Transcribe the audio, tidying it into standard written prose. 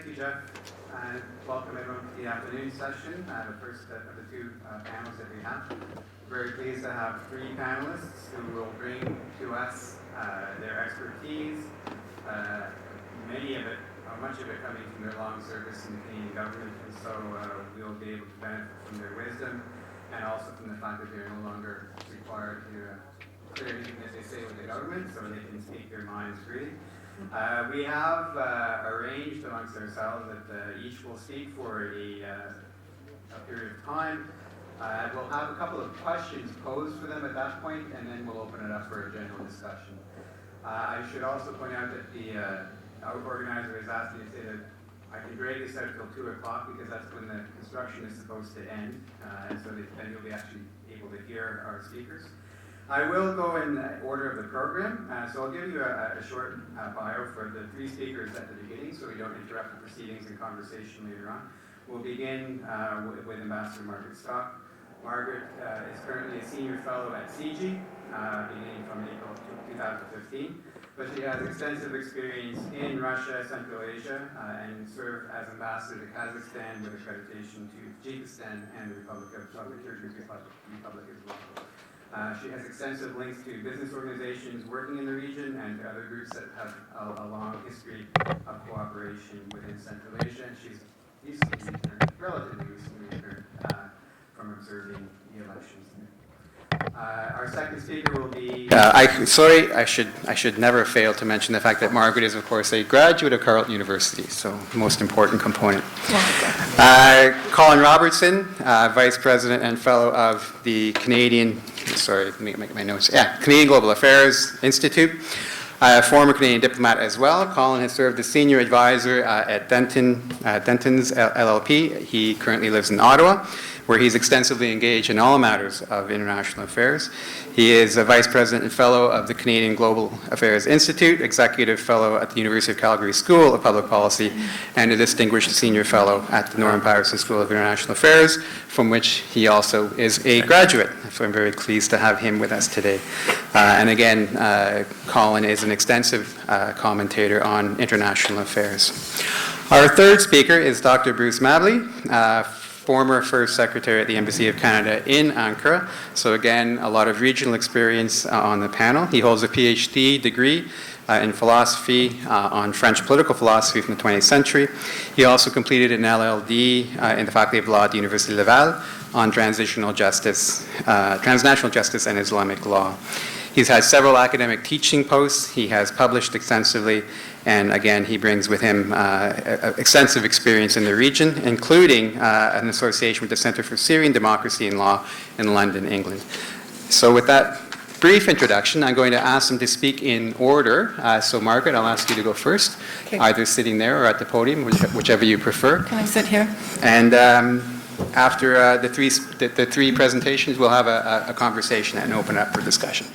Thank you, Jeff. And welcome everyone to the afternoon session, the first of the two panels that we have. Very pleased to have three panelists who will bring to us their expertise, much of it coming from their long service in the Canadian government, and so we'll be able to benefit from their wisdom and also from the fact that they're no longer required to clear anything that they say with the government, so they can speak their minds freely. We have arranged amongst ourselves that each will speak for a period of time. We'll have a couple of questions posed for them at that point, and then we'll open it up for a general discussion. I should also point out that our organizer has asked me to say that I can drag this out till 2 o'clock because that's when the construction is supposed to end, and so then you'll be actually able to hear our speakers. I will go in order of the program, so I'll give you a short bio for the three speakers at the beginning so we don't interrupt the proceedings and conversation later on. We'll begin with Ambassador Margaret Stock. Margaret is currently a senior fellow at CG, beginning from April 2015, but she has extensive experience in Russia, Central Asia, and served as ambassador to Kazakhstan with accreditation to Tajikistan and the Turkic-Canadian Republic as well. She has extensive links to business organizations working in the region and to other groups that have a long history of cooperation within Central Asia. And she's relatively recently returned from observing the elections there. Our second speaker will be... I should never fail to mention the fact that Margaret is, of course, a graduate of Carleton University, so the most important component. Colin Robertson, Vice President and Fellow of the Canadian Global Affairs Institute, former Canadian diplomat as well. Colin has served as Senior Advisor at Denton's LLP. He currently lives in Ottawa, where he's extensively engaged in all matters of international affairs. He is a Vice President and Fellow of the Canadian Global Affairs Institute, Executive Fellow at the University of Calgary School of Public Policy, and a Distinguished Senior Fellow at the Norman Paterson School of International Affairs, from which he also is a graduate. So I'm very pleased to have him with us today. And again, Colin is an extensive commentator on international affairs. Our third speaker is Dr. Bruce Mabley, former First Secretary at the Embassy of Canada in Ankara. So again, a lot of regional experience on the panel. He holds a PhD degree in philosophy on French political philosophy from the 20th century. He also completed an LLD in the Faculty of Law at the University of Laval on transnational justice and Islamic law. He's had several academic teaching posts. He has published extensively, and again, he brings with him extensive experience in the region, including an association with the Centre for Syrian Democracy and Law in London, England. So with that brief introduction, I'm going to ask them to speak in order. So Margaret, I'll ask you to go first, either sitting there or at the podium, whichever you prefer. Can I sit here? And after the three presentations, we'll have a conversation and open up for discussion.